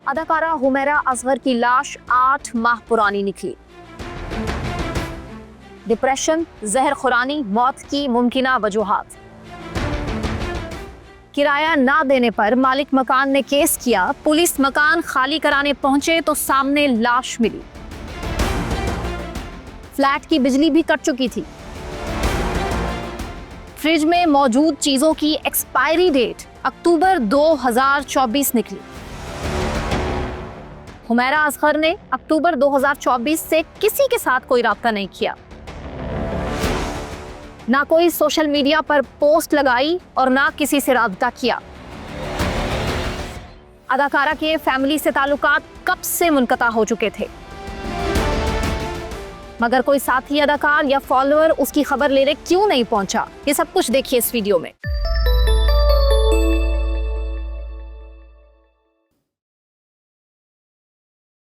अदाकारा हुमैरा असगर की लाश 8 माह पुरानी निकली। डिप्रेशन, जहर खुरानी, मौत की मुमकिना वजूहात। किराया ना देने पर मालिक मकान ने केस किया। पुलिस मकान खाली कराने पहुंचे तो सामने लाश मिली। फ्लैट की बिजली भी कट चुकी थी। फ्रिज में मौजूद चीजों की एक्सपायरी डेट अक्टूबर 2024 निकली। हुमैरा असगर ने अक्टूबर 2024 से किसी के साथ कोई राब्ता नहीं किया, ना कोई सोशल मीडिया पर पोस्ट लगाई और ना किसी से राब्ता किया। अदाकारा के फैमिली से ताल्लुकात कब से मुनक़ता हो चुके थे, मगर कोई साथी अदाकार या फॉलोअर उसकी खबर लेने क्यों नहीं पहुंचा? ये सब कुछ देखिए इस वीडियो में।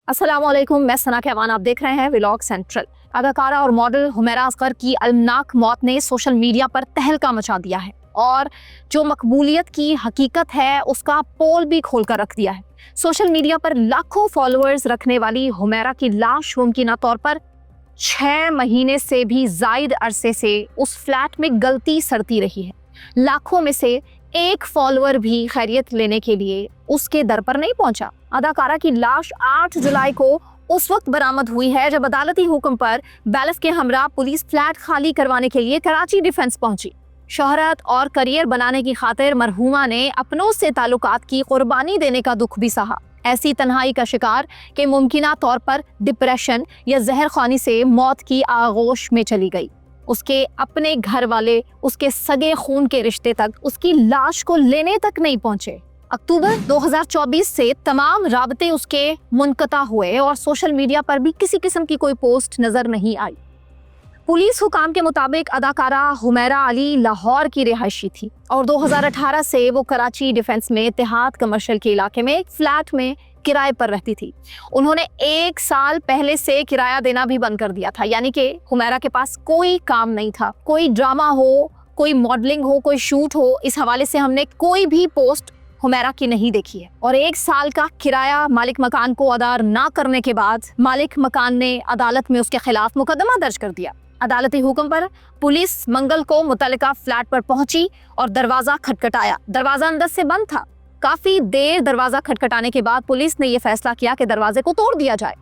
अस्सलाम वालेकुम, मैं सना कहवान, आप देख रहे हैं व्लॉग सेंट्रल। अदाकारा और मॉडल हुमैरा असगर की अलमनाक मौत ने सोशल मीडिया पर तहलका मचा दिया है और जो मकबूलियत की हकीकत है उसका पोल भी खोलकर रख दिया है। सोशल मीडिया पर लाखों फॉलोअर्स रखने वाली हुमैरा की लाश मुमकिना तौर पर 6 महीने से भी जायद अरसे से उस फ्लैट में गलती सड़ती रही है। लाखों में से एक फॉलोअर भी खैरियत लेने के लिए उसके दर पर नहीं पहुंचा। अदाकारा की लाश 8 जुलाई को उस वक्त बरामद हुई है जब अदालती हुक्म पर बैलेंस के हमरा पुलिस फ्लैट खाली करवाने के लिए कराची डिफेंस पहुंची। शोहरत और करियर बनाने की खातिर मरहूमा ने अपनों से ताल्लुकात की कुर्बानी देने का दुख भी सहा। ऐसी तन्हाई का शिकार कि मुमकिना तौर पर डिप्रेशन या जहर खानी से मौत की आगोश में चली गई। उसके अपने घर वाले, उसके सगे खून के रिश्ते तक उसकी लाश को लेने तक नहीं पहुंचे। अक्टूबर 2024 से तमाम राबते उसके मुनक़ता हुए और सोशल मीडिया पर भी किसी किस्म की कोई पोस्ट नजर नहीं आई। पुलिस हुकाम के मुताबिक अदाकारा हुमैरा अली लाहौर की रिहायशी थी और 2018 से वो कराची डिफेंस में इत्तेहाद कमर्शियल के इलाके में एक फ्लैट में किराए पर रहती थी। उन्होंने 1 साल पहले से किराया देना भी बंद कर दिया था, यानी कि हुमैरा के पास कोई काम नहीं था। कोई ड्रामा हो, कोई मॉडलिंग हो, कोई शूट हो, इस हवाले से हमने कोई भी पोस्ट हुमैरा की नहीं देखी है। और 1 साल का किराया मालिक मकान को अदा ना करने के बाद मालिक मकान ने अदालत में उसके खिलाफ मुकदमा दर्ज कर दिया। अदालती हुक्म पर पुलिस मंगल को मुतल्लिका फ्लैट पर पहुंची और दरवाजा खटखटाया। दरवाजा अंदर से बंद था। काफी देर दरवाजा खटखटाने के बाद पुलिस ने यह फैसला किया कि दरवाजे को तोड़ दिया जाए।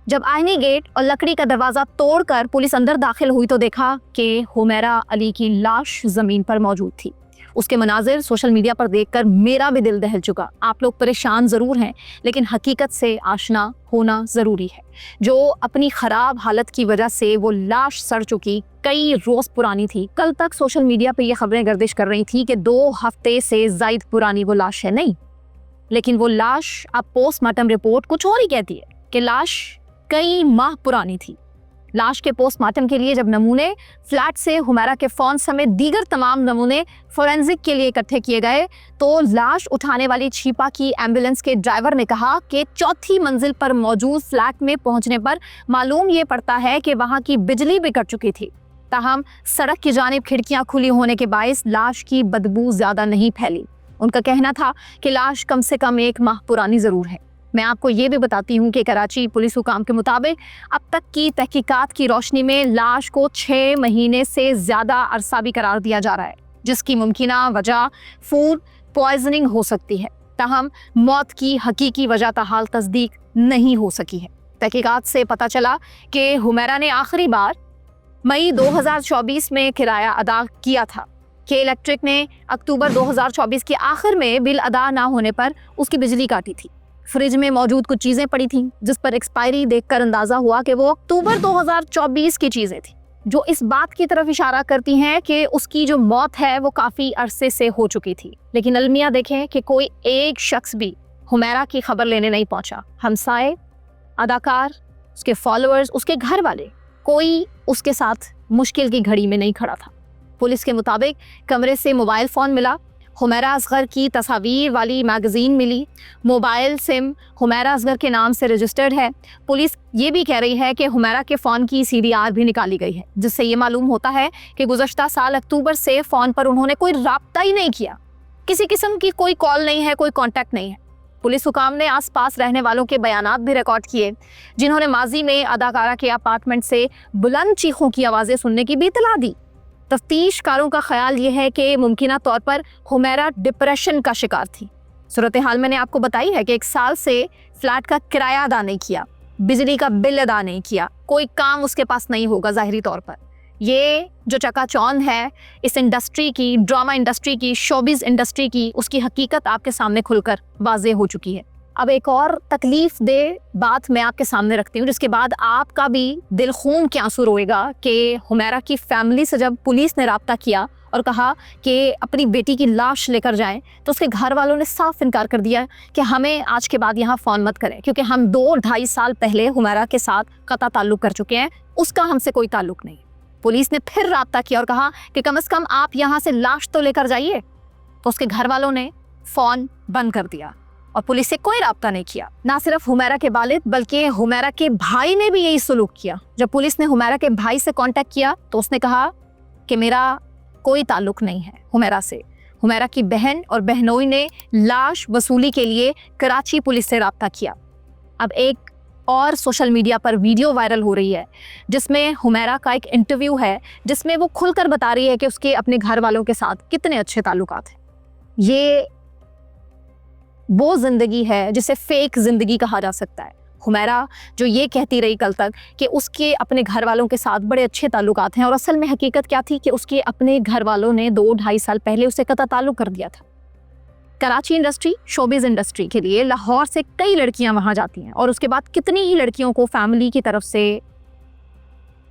जब आईनी गेट और लकड़ी का दरवाजा तोड़कर पुलिस अंदर दाखिल हुई तो देखा कि हुमैरा अली की लाश जमीन पर मौजूद थी। उसके मनाजिर सोशल मीडिया पर देखकर मेरा भी दिल दहल चुका। आप लोग परेशान ज़रूर हैं, लेकिन हकीकत से आशना होना ज़रूरी है। जो अपनी ख़राब हालत की वजह से वो लाश सड़ चुकी, कई रोज़ पुरानी थी। कल तक सोशल मीडिया पे ये खबरें गर्दिश कर रही थी कि 2 हफ्ते से ज़ायद पुरानी वो लाश है। नहीं, लेकिन वो लाश अब पोस्टमार्टम रिपोर्ट कुछ और ही कहती है कि लाश कई माह पुरानी थी। लाश के पोस्टमार्टम के लिए जब नमूने फ्लैट से हुमैरा के फ़ोन समेत दीगर तमाम नमूने फोरेंसिक के लिए इकट्ठे किए गए तो लाश उठाने वाली छिपा की एम्बुलेंस के ड्राइवर ने कहा कि 4थी मंजिल पर मौजूद फ्लैट में पहुंचने पर मालूम ये पड़ता है कि वहां की बिजली भी कट चुकी थी। ताहम सड़क की जानिब खिड़कियां खुली होने के बायस लाश की बदबू ज़्यादा नहीं फैली। उनका कहना था कि लाश कम से कम 1 माह पुरानी ज़रूर है। मैं आपको ये भी बताती हूँ कि कराची पुलिस हुकाम के मुताबिक अब तक की तहकीकात की रोशनी में लाश को 6 महीने से ज़्यादा अरसा भी करार दिया जा रहा है, जिसकी मुमकिना वजह फूड पॉइजनिंग हो सकती है। ताहम मौत की हकीकी वजह ताहाल तस्दीक नहीं हो सकी है। तहकीकात से पता चला कि हुमैरा ने आखिरी बार मई 2024 में किराया अदा किया था कि इलेक्ट्रिक ने अक्टूबर 2024 के आखिर में बिल अदा ना होने पर उसकी बिजली काटी थी। फ्रिज में मौजूद कुछ चीज़ें पड़ी थीं जिस पर एक्सपायरी देखकर अंदाज़ा हुआ कि वो अक्टूबर 2024 की चीज़ें थीं, जो इस बात की तरफ इशारा करती हैं कि उसकी जो मौत है वो काफ़ी अरसे से हो चुकी थी। लेकिन अलमिया देखें कि कोई एक शख्स भी हुमैरा की खबर लेने नहीं पहुंचा। हमसाए, अदाकार, उसके फॉलोअर्स, उसके घर वाले, कोई उसके साथ मुश्किल की घड़ी में नहीं खड़ा था। पुलिस के मुताबिक कमरे से मोबाइल फ़ोन मिला, हुमैरा असगर की तस्वीर वाली मैगज़ीन मिली, मोबाइल सिम हुमैरा असगर के नाम से रजिस्टर्ड है। पुलिस ये भी कह रही है कि हुमैरा के फ़ोन की CDR भी निकाली गई है, जिससे ये मालूम होता है कि गुज़श्ता साल अक्टूबर से फ़ोन पर उन्होंने कोई राब्ता ही नहीं किया। किसी किस्म की कोई कॉल नहीं है, कोई कॉन्टैक्ट नहीं है। पुलिस हुकाम ने आस पास रहने वालों के बयानात भी रिकॉर्ड किए, जिन्होंने माजी में अदाकारा के अपार्टमेंट से बुलंद चीखों की आवाज़ें सुनने की भी इतला दी। तफ्तीशकारों का ख्याल ये है कि मुमकिना तौर पर हुमैरा डिप्रेशन का शिकार थी। सूरत हाल मैंने आपको बताई है कि 1 साल से फ्लैट का किराया अदा नहीं किया, बिजली का बिल अदा नहीं किया, कोई काम उसके पास नहीं होगा ज़ाहिरी तौर पर। ये जो चकाचौंध है इस इंडस्ट्री की, ड्रामा इंडस्ट्री की, शोबिज़ इंडस्ट्री की, उसकी हकीकत आपके सामने खुलकर वाज़ेह हो चुकी है। अब एक और तकलीफ दे बात मैं आपके सामने रखती हूँ, जिसके बाद आपका भी दिल खून के आंसू रोएगा कि हुमैरा की फैमिली से जब पुलिस ने रब्ता किया और कहा कि अपनी बेटी की लाश लेकर जाएं, तो उसके घर वालों ने साफ इनकार कर दिया कि हमें आज के बाद यहाँ फ़ोन मत करें, क्योंकि हम 2-2.5 साल पहले हुमैरा के साथ कता ताल्लुक़ कर चुके हैं, उसका हमसे कोई ताल्लुक़ नहीं। पुलिस ने फिर रब्ता किया और कहा कि कम से कम आप यहाँ से लाश तो लेकर जाइए, तो उसके घर वालों ने फ़ोन बंद कर दिया और पुलिस से कोई रब्ता नहीं किया। ना सिर्फ हुमैरा के वालिद बल्कि हुमैरा के भाई ने भी यही सलूक किया। जब पुलिस ने हुमैरा के भाई से कांटेक्ट किया तो उसने कहा कि मेरा कोई ताल्लुक नहीं है हुमैरा से। हुमैरा की बहन और बहनोई ने लाश वसूली के लिए कराची पुलिस से रब्ता किया। अब एक और सोशल मीडिया पर वीडियो वायरल हो रही है जिसमें हुमैरा का एक इंटरव्यू है, जिसमें वो खुलकर बता रही है कि उसके अपने घर वालों के साथ कितने अच्छे ताल्लुकात हैं। ये वो जिंदगी है जिसे फेक जिंदगी कहा जा सकता है। हुमैरा जो ये कहती रही कल तक कि उसके अपने घर वालों के साथ बड़े अच्छे ताल्लुकात हैं, और असल में हकीकत क्या थी कि उसके अपने घर वालों ने 2-2.5 साल पहले उसे कतई ताल्लुक कर दिया था। कराची इंडस्ट्री, शोबिज़ इंडस्ट्री के लिए लाहौर से कई लड़कियां वहां जाती हैं और उसके बाद कितनी ही लड़कियों को फैमिली की तरफ से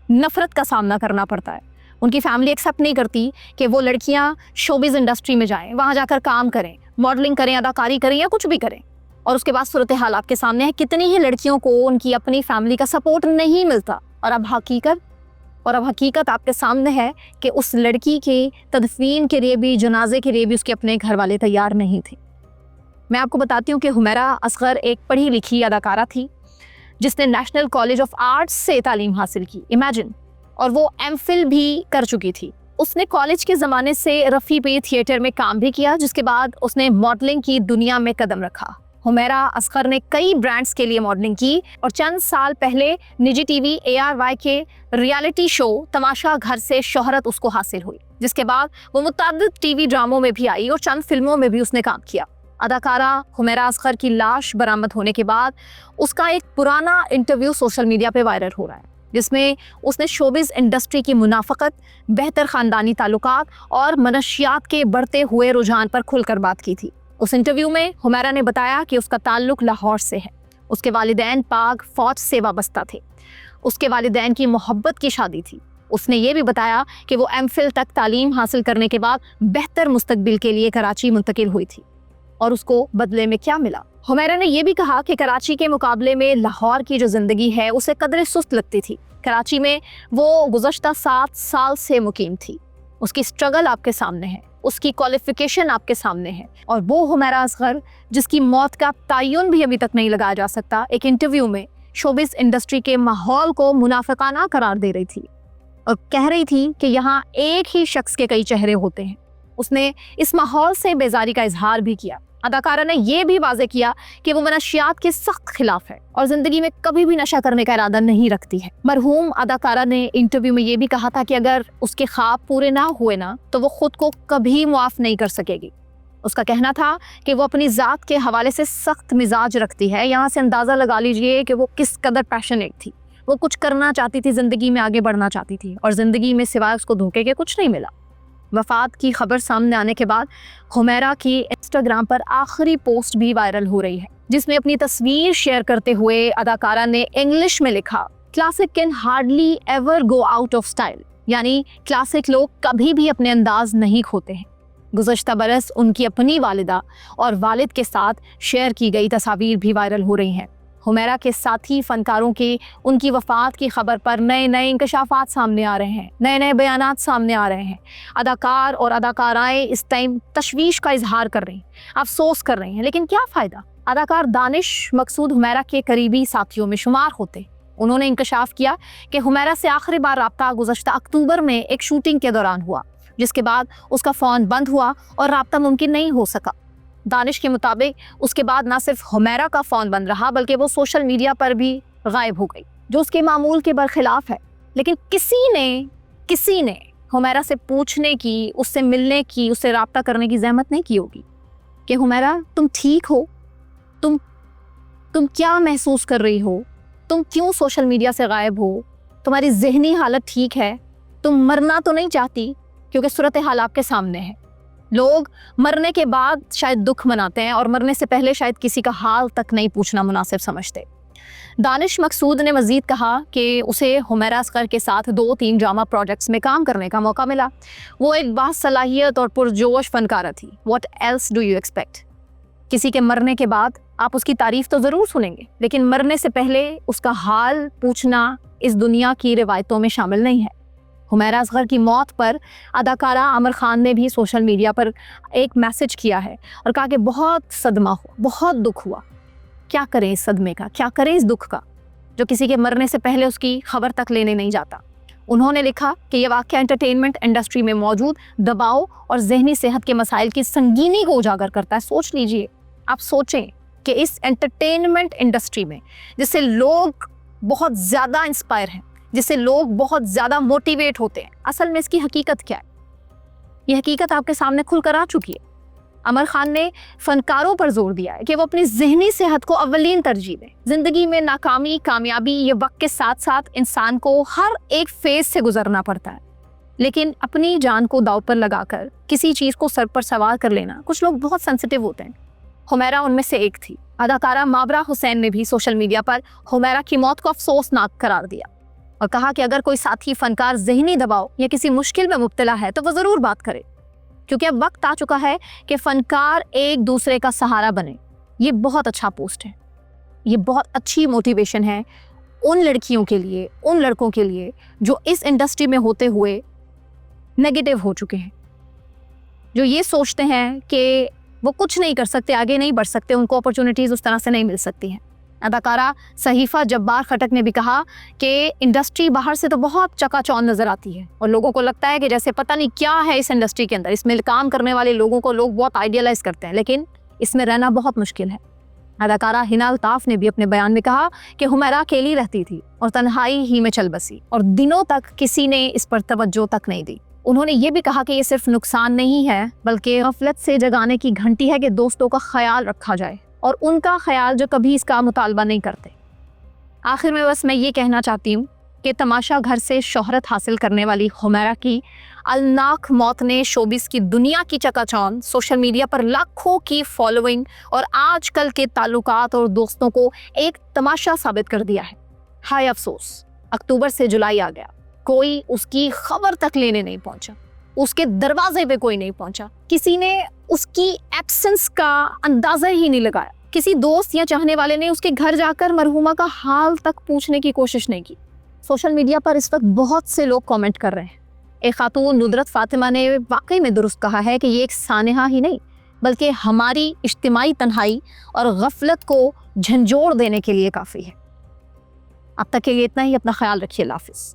नफरत का सामना करना पड़ता है। उनकी फैमिली एक्सेप्ट नहीं करती कि वो लड़कियां शोबिज़ इंडस्ट्री में जाएं, वहां जाकर काम करें, मॉडलिंग करें, अदाकारी करें या कुछ भी करें। और उसके बाद सूरत हाल आपके सामने है, कितनी ही लड़कियों को उनकी अपनी फैमिली का सपोर्ट नहीं मिलता। और अब हकीकत आपके सामने है कि उस लड़की के तदफीन के लिए भी, जनाजे के लिए भी उसके अपने घर वाले तैयार नहीं थे। मैं आपको बताती हूँ कि हुमैरा असगर एक पढ़ी लिखी अदाकारा थी जिसने नेशनल कॉलेज ऑफ आर्ट्स से तालीम हासिल की, इमेजिन, और वो एमफिल भी कर चुकी थी। उसने कॉलेज के ज़माने से रफ़ी पे थिएटर में काम भी किया, जिसके बाद उसने मॉडलिंग की दुनिया में कदम रखा। हुमैरा असगर ने कई ब्रांड्स के लिए मॉडलिंग की और चंद साल पहले निजी टीवी ARY के रियलिटी शो तमाशा घर से शोहरत उसको हासिल हुई, जिसके बाद वो मुतअद्दिद टीवी ड्रामों में भी आई और चंद फिल्मों में भी उसने काम किया। अदाकारा हुमैरा असगर की लाश बरामद होने के बाद उसका एक पुराना इंटरव्यू सोशल मीडिया पे वायरल हो रहा है, जिसमें उसने शोबिज़ इंडस्ट्री की मुनाफकत, बेहतर ख़ानदानी ताल्लुकात और मनशियात के बढ़ते हुए रुझान पर खुलकर बात की थी। उस इंटरव्यू में हुमैरा ने बताया कि उसका ताल्लुक लाहौर से है। उसके वालिदैन पाक फ़ौज से वाबस्ता थे। उसके वालिदैन की मोहब्बत की शादी थी। उसने ये भी बताया कि वो एमफिल तक तालीम हासिल करने के बाद बेहतर मुस्तकबिल के लिए कराची मुंतकिल हुई थी, और उसको बदले में क्या मिला। हुमैरा ने यह भी कहा कि कराची के मुकाबले में लाहौर की जो ज़िंदगी है उसे कदरे सुस्त लगती थी। कराची में वो गुज़श्ता 7 साल से मुकीम थी। उसकी स्ट्रगल आपके सामने है, उसकी क्वालिफिकेशन आपके सामने है, और वो हुमैरा असगर जिसकी मौत का तयन भी अभी तक नहीं लगाया जा सकता, एक इंटरव्यू में शोबिज़ इंडस्ट्री के माहौल को मुनाफिकाना करार दे रही थी और कह रही थी कि यहाँ एक ही शख्स के कई चेहरे होते हैं। उसने इस माहौल से बेजारी का इजहार भी किया। अदाकारा ने यह भी वाज़ेह किया कि वो मनशियात के सख्त खिलाफ है और जिंदगी में कभी भी नशा करने का इरादा नहीं रखती है। मरहूम अदाकारा ने इंटरव्यू में ये भी कहा था कि अगर उसके ख्वाब पूरे ना हुए ना तो वो खुद को कभी मुआफ नहीं कर सकेगी। उसका कहना था कि वो अपनी ज़ात के हवाले से सख्त मिजाज रखती है। यहाँ से अंदाज़ा लगा लीजिए कि वो किस कदर पैशनेट थी। वो कुछ करना चाहती थी, ज़िंदगी में आगे बढ़ना चाहती थी, और ज़िंदगी में सिवाय उसको धोखे के कुछ नहीं मिला। वफ़ात की खबर सामने आने के बाद हुमैरा की इंस्टाग्राम पर आखिरी पोस्ट भी वायरल हो रही है, जिसमें अपनी तस्वीर शेयर करते हुए अदाकारा ने इंग्लिश में लिखा, classic can hardly ever go out of style, यानी क्लासिक लोग कभी भी अपने अंदाज नहीं खोते हैं। गुज़श्ता बरस उनकी अपनी वालिदा और वालिद के साथ शेयर की गई तस्वीर भी वायरल हो रही हैं। हुमैरा के साथी फनकारों की उनकी वफ़ात की खबर पर नए नए इंकशाफात सामने आ रहे हैं, नए नए बयानात सामने आ रहे हैं। अदाकार और अदाकाराएँ इस टाइम तशवीश का इजहार कर रही हैं, अफसोस कर रही हैं, लेकिन क्या फ़ायदा। अदाकार दानिश मकसूद हुमैरा के करीबी साथियों में शुमार होते। उन्होंने इंकशाफ किया कि हुमैरा से आखिरी बार रब्ता गुज़श्ता अक्टूबर में एक शूटिंग के दौरान हुआ, जिसके बाद उसका फ़ोन बंद हुआ और रब्ता मुमकिन नहीं हो सका। دانش کے مطابق اس کے بعد نہ صرف حمیرہ کا فون بند رہا بلکہ وہ سوشل میڈیا پر بھی غائب ہو گئی، جو اس کے معمول کے برخلاف ہے۔ لیکن کسی نے حمیرہ سے پوچھنے کی، اس سے ملنے کی، اس سے رابطہ کرنے کی زحمت نہیں کی ہوگی کہ حمیرہ تم ٹھیک ہو، تم کیا محسوس کر رہی ہو، تم کیوں سوشل میڈیا سے غائب ہو، تمہاری ذہنی حالت ٹھیک ہے، تم مرنا تو نہیں چاہتی؟ کیونکہ صورتحال آپ کے سامنے ہے۔ لوگ مرنے کے بعد شاید دکھ مناتے ہیں اور مرنے سے پہلے شاید کسی کا حال تک نہیں پوچھنا مناسب سمجھتے۔ دانش مقصود نے مزید کہا کہ اسے حمیرہ اصغر کے ساتھ 2-3 ڈرامہ پروجیکٹس میں کام کرنے کا موقع ملا۔ وہ ایک باصلاحیت اور پرجوش فنکارہ تھی۔ What else do you expect؟ کسی کے مرنے کے بعد آپ اس کی تعریف تو ضرور سنیں گے، لیکن مرنے سے پہلے اس کا حال پوچھنا اس دنیا کی روایتوں میں شامل نہیں ہے۔ حمیرہ اصغر کی موت پر اداکارہ عامر خان نے بھی سوشل میڈیا پر ایک میسج کیا ہے اور کہا کہ بہت صدمہ ہوا، بہت دکھ ہوا۔ کیا کریں اس صدمے کا، کیا کریں اس دکھ کا جو کسی کے مرنے سے پہلے اس کی خبر تک لینے نہیں جاتا۔ انہوں نے لکھا کہ یہ واقعہ انٹرٹینمنٹ انڈسٹری میں موجود دباؤ اور ذہنی صحت کے مسائل کی سنگینی کو اجاگر کرتا ہے۔ سوچ لیجئے، آپ سوچیں کہ اس انٹرٹینمنٹ انڈسٹری میں جس سے لوگ بہت زیادہ انسپائر ہیں، جس سے لوگ بہت زیادہ موٹیویٹ ہوتے ہیں، اصل میں اس کی حقیقت کیا ہے؟ یہ حقیقت آپ کے سامنے کھل کر آ چکی ہے۔ عامر خان نے فنکاروں پر زور دیا ہے کہ وہ اپنی ذہنی صحت کو اولین ترجیح دیں۔ زندگی میں ناکامی، کامیابی، یہ وقت کے ساتھ ساتھ انسان کو ہر ایک فیز سے گزرنا پڑتا ہے، لیکن اپنی جان کو داؤ پر لگا کر کسی چیز کو سر پر سوار کر لینا، کچھ لوگ بہت سینسیٹیو ہوتے ہیں۔ حمیرہ ان میں سے ایک تھی۔ اداکارہ مابرہ حسین نے بھی سوشل میڈیا پر حمیرہ کی موت کو افسوسناک قرار دیا اور کہا کہ اگر کوئی ساتھی فنکار ذہنی دباؤ یا کسی مشکل میں مبتلا ہے تو وہ ضرور بات کرے، کیونکہ اب وقت آ چکا ہے کہ فنکار ایک دوسرے کا سہارا بنے۔ یہ بہت اچھا پوسٹ ہے، یہ بہت اچھی موٹیویشن ہے ان لڑکیوں کے لیے، ان لڑکوں کے لیے جو اس انڈسٹری میں ہوتے ہوئے نیگیٹو ہو چکے ہیں، جو یہ سوچتے ہیں کہ وہ کچھ نہیں کر سکتے، آگے نہیں بڑھ سکتے، ان کو اپرچونٹیز اس طرح سے نہیں مل سکتی ہیں۔ اداکارہ صحیفہ جبار خٹک نے بھی کہا کہ انڈسٹری باہر سے تو بہت چکا چوند نظر آتی ہے اور لوگوں کو لگتا ہے کہ جیسے پتہ نہیں کیا ہے اس انڈسٹری کے اندر، اس میں کام کرنے والے لوگوں کو لوگ بہت آئیڈیلائز کرتے ہیں، لیکن اس میں رہنا بہت مشکل ہے۔ اداکارہ ہنا الطاف نے بھی اپنے بیان میں کہا کہ حمیرہ اکیلی رہتی تھی اور تنہائی ہی میں چل بسی اور دنوں تک کسی نے اس پر توجہ تک نہیں دی۔ انہوں نے یہ بھی کہا کہ یہ صرف نقصان نہیں ہے بلکہ غفلت سے جگانے کی گھنٹی ہے کہ دوستوں کا خیال رکھا جائے اور ان کا خیال جو کبھی اس کا مطالبہ نہیں کرتے۔ آخر میں بس میں یہ کہنا چاہتی ہوں کہ تماشا گھر سے شہرت حاصل کرنے والی حمیرہ کی المناک موت نے شوبز کی دنیا کی چکا چوند، سوشل میڈیا پر لاکھوں کی فالوئنگ اور آج کل کے تعلقات اور دوستوں کو ایک تماشا ثابت کر دیا ہے۔ ہائے افسوس، اکتوبر سے جولائی آ گیا، کوئی اس کی خبر تک لینے نہیں پہنچا، اس کے دروازے پہ کوئی نہیں پہنچا، کسی نے اس کی ایبسنس کا اندازہ ہی نہیں لگایا، کسی دوست یا چاہنے والے نے اس کے گھر جا کر مرحومہ کا حال تک پوچھنے کی کوشش نہیں کی۔ سوشل میڈیا پر اس وقت بہت سے لوگ کامنٹ کر رہے ہیں۔ ایک خاتون ندرت فاطمہ نے واقعی میں درست کہا ہے کہ یہ ایک سانحہ ہی نہیں بلکہ ہماری اجتماعی تنہائی اور غفلت کو جھنجھوڑ دینے کے لیے کافی ہے۔ اب تک کے لیے اتنا ہی، اپنا خیال رکھیے، اللہ حافظ۔